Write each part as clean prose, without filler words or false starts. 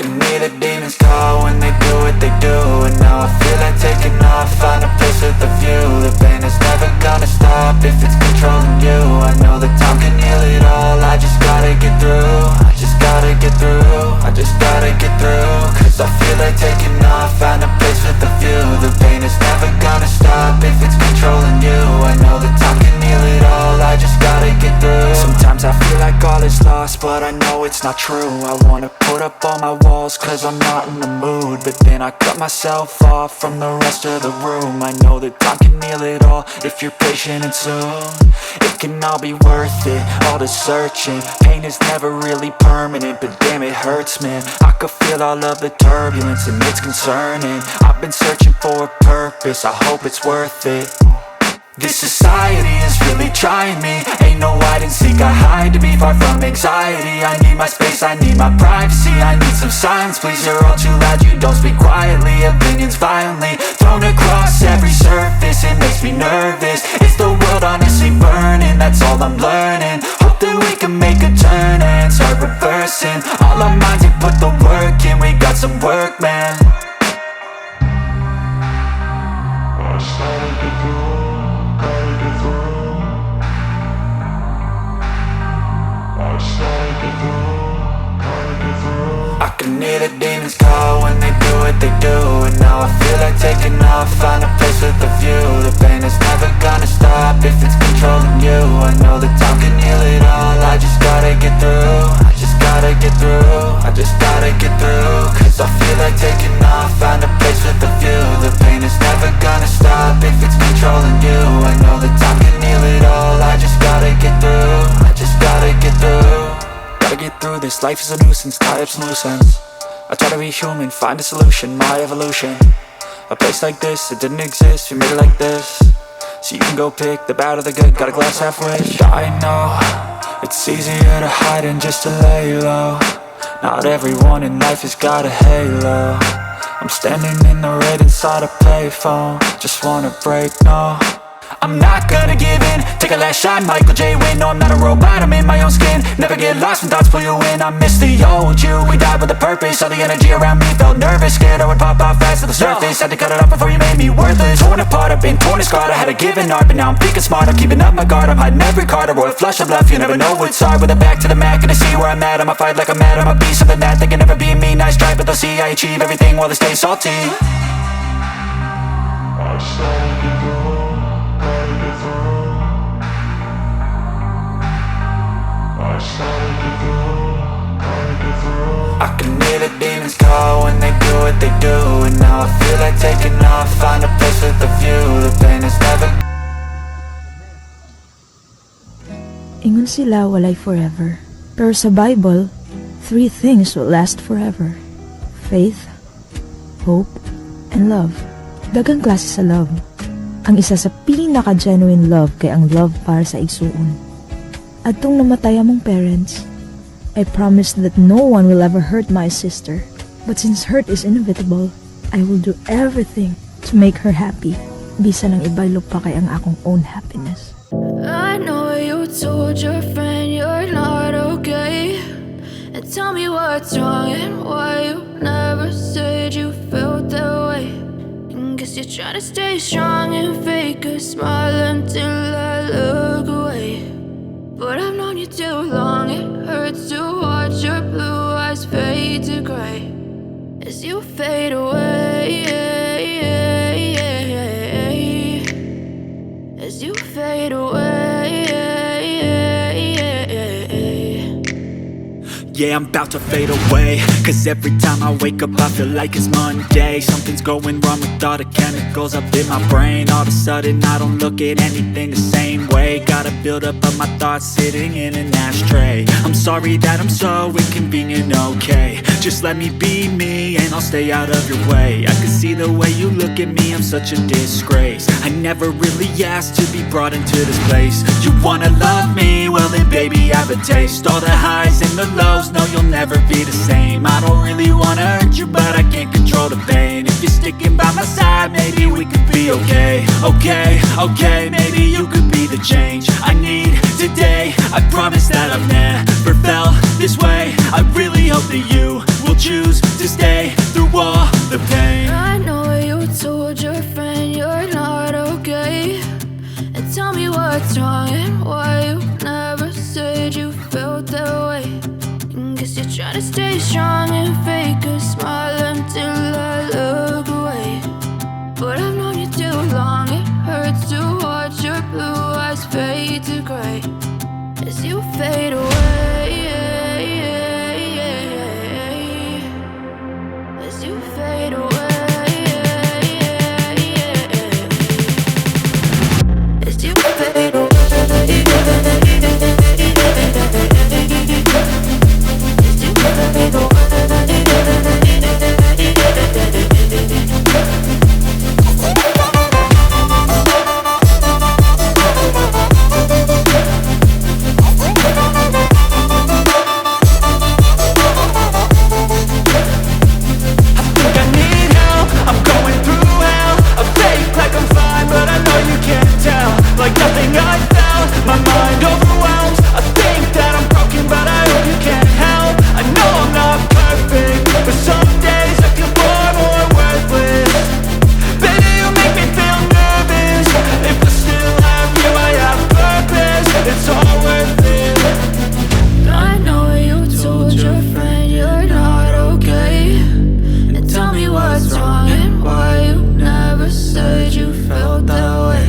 can hear the demons call when they do what they do. And now I feel like taking off, find a place with a view. The pain is never gonna stop if it's controlling you. I know that time can heal it all, I just gotta get through. I just gotta get through, I just gotta get through. Cause I feel like taking off, find a place with a view. The pain is never gonna stop if it's controlling you. I know that time can heal it all, I just gotta get through. Sometimes I feel like all is lost, but I know it's not true. I wanna put up all my walls cause I'm not in the mood, but then I cut myself off from the rest of the room. I know that time can heal it all if you're patient and soon. It can all be worth it, all the searching. Pain is never really permanent, but damn it hurts, man. I could feel all of the turbulence and it's concerning. I've been searching for a purpose, I hope it's worth it. This society is really trying me. Ain't no hide and seek, I hide to be far from anxiety. I need my space, I need my privacy. I need some silence, please, you're all too loud. You don't speak quietly, opinions violently thrown across every surface. It makes me nervous, it's the world honestly burning. That's all I'm learning, hope that we can make a turn and start reversing. All our minds, we put the work in, we got some work, man. I started to go. I can hear the demons call when they do what they do. And now I feel like taking off, find a place with a view. The pain is never gonna stop if it's controlling you. I know that time can heal it all, I just gotta get through. I just gotta get through, I just gotta get through. Cause I feel like taking off, find a place with a view. The pain is never gonna stop if it's controlling you. I know that time can heal it all, I just gotta get through. I just gotta get through. Gotta get through this, life is a nuisance, tie up some loose ends. I try to be human, find a solution, my evolution. A place like this, it didn't exist, we made it like this. So you can go pick the bad or the good, got a glass halfway. I know, it's easier to hide than just to lay low. Not everyone in life has got a halo. I'm standing in the red inside a payphone, just wanna break, no. I'm not gonna give in, take a last shot, Michael J. Win. No, I'm not a robot, I'm in my own skin. Never get lost when thoughts pull you in. I miss the old you, we died with a purpose. All the energy around me felt nervous, scared I would pop off fast to the surface. Had to cut it off before you made me worthless. Torn apart, I've been torn and scarred. I had a given art, but now I'm thinking smart. I'm keeping up my guard, I'm hiding every card. A royal flush of love, you never know what's hard. With a back to the mat, gonna see where I'm at. I'ma fight like I'm mad, I'ma be something that they can never be me. Nice try, but they'll see I achieve everything while they stay salty. I started to go, gotta get through. I started to go, gotta get through. I can hear the demons call when they do what they do. And now I feel like taking off, find a place with a view. The pain is never. Ingon sila walay forever. Pero sa Bible, 3 things will last forever. Faith, hope, and love. Dagang klase sa love. Ang isa sa pinaka-genuine love kay ang love para sa igsuon. At tong namatay among parents, I promised that no one will ever hurt my sister. But since hurt is inevitable, I will do everything to make her happy. Bisa nang ibaylo pa kay ang akong own happiness. I know you told your friend you're not okay, and tell me what's wrong and why you never said you felt that way. And guess you're trying to stay strong and fake a smile until I look away. But I've known you too long, it hurts to watch your blue eyes fade to gray as you fade away, as you fade away. Yeah, I'm about to fade away, cause every time I wake up I feel like it's Monday. Something's going wrong with all the chemicals up in my brain. All of a sudden I don't look at anything the same way. Gotta build up of my thoughts sitting in an ashtray. I'm sorry that I'm so inconvenient, okay. Just let me be me and I'll stay out of your way. I can see the way you look at me, I'm such a disgrace. I never really asked to be brought into this place. You wanna love me? Well then baby I have a taste. All the highs and the lows, no you'll never be the same. I don't really wanna hurt you but I can't control the pain. If you're sticking by my side maybe we could be okay. Okay, maybe you could be the change I need today. I promise that I've never felt this way. I really hope that you will choose to stay through all the pain. I know you told your friend you're not okay, and tell me what's wrong and why you never said you felt that way. And guess you're trying to stay strong and fake a smile until I look away. But I've known you too long, it hurts to watch your blue eyes fade to gray as you fade away. As you fade away. As you fade away. As you fade away. Like nothing I felt, my mind overwhelms. I think that I'm broken, but I hope you can't help. I know I'm not perfect, but some days I feel far more worthless. Baby, you make me feel nervous. If I still have you, I have purpose. It's all worth it. I know you told your friend you're not okay, and tell me what's wrong and why you never said you felt that way.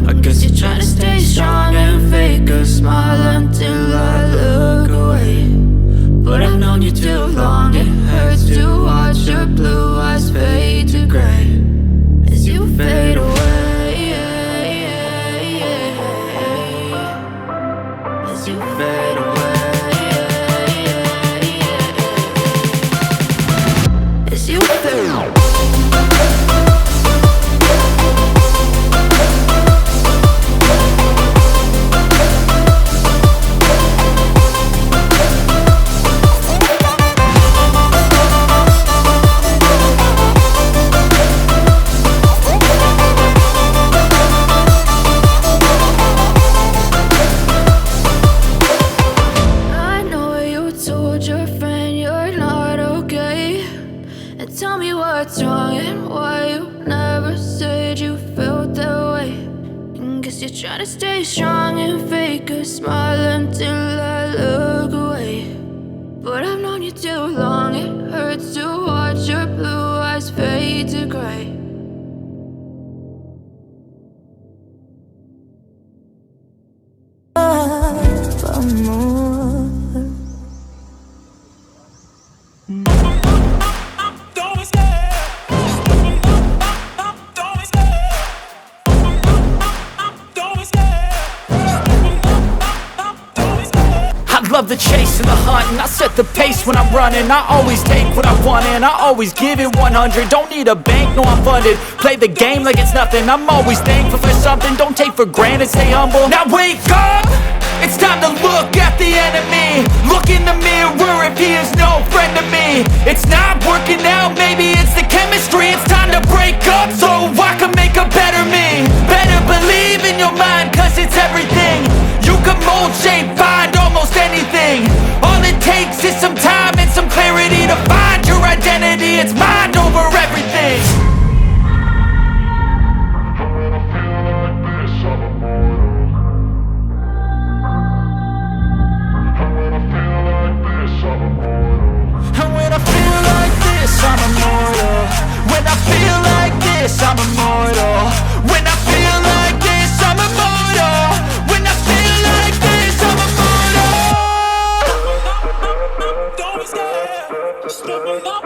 I guess you're trying to stay strong and fake a smile until I look away. But I've known you too long, it hurts to watch your blue eyes fade to gray as you fade away. As you fade away. As you fade away. Tell me what's wrong and why you never said you felt that way. And guess you're trying to stay strong and fake a smile until I look away. But I've known you too long, it hurts to watch your blue eyes fade to gray. Love the chase and the hunt, and I set the pace when I'm running. I always take what I want and I always give it 100. Don't need a bank, no I'm funded. Play the game like it's nothing. I'm always thankful for something. Don't take for granted, stay humble. Now wake up! It's time to look at the enemy. Look in the mirror if he is no friend to me. It's not working out, maybe it's the chemistry. It's time to break up so I can make a better me. Better believe in your mind, cause it's everything. You can mold, shape, find almost anything. All it takes is some time and some clarity to find your identity. It's mind over everything. And when I feel like this, I'm immortal. When I feel like this, I'm immortal. When I feel like this, I'm immortal. When I feel like this, I'm immortal. Don't be scared, just open up.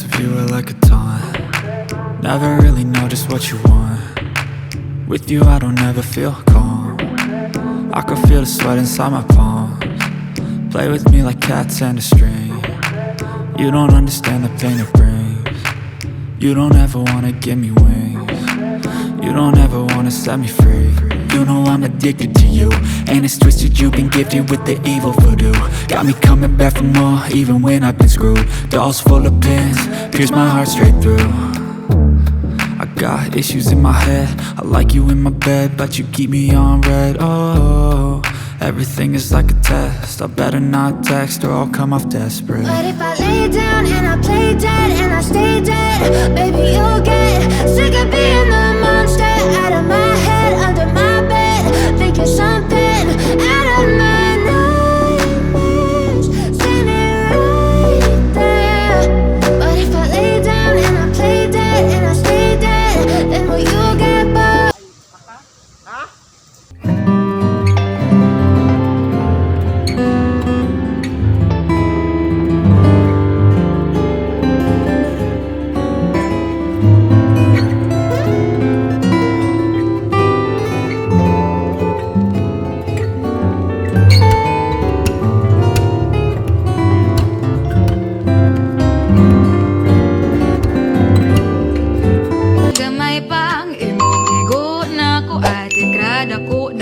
parts of you are like a taunt. Never really know just what you want. With you I don't ever feel calm. I can feel the sweat inside my palms. Play with me like cats and a string. You don't understand the pain it brings. You don't ever wanna give me wings. You don't ever wanna set me free. You know I'm addicted to you, and it's twisted, you've been gifted with the evil voodoo. Got me coming back for more, even when I've been screwed. Dolls full of pins, pierce my heart straight through. I got issues in my head, I like you in my bed, but you keep me on red. Oh, everything is like a test, I better not text or I'll come off desperate. But if I lay down and I play dead and I stay dead, baby you'll get sick of being the monster out of my head, under my bed, thinking something out of my nightmares, standing right there. But if I lay down and I play dead and I stay dead, then will you get bored? Gamay pang imong gigo na ko at ikrada ko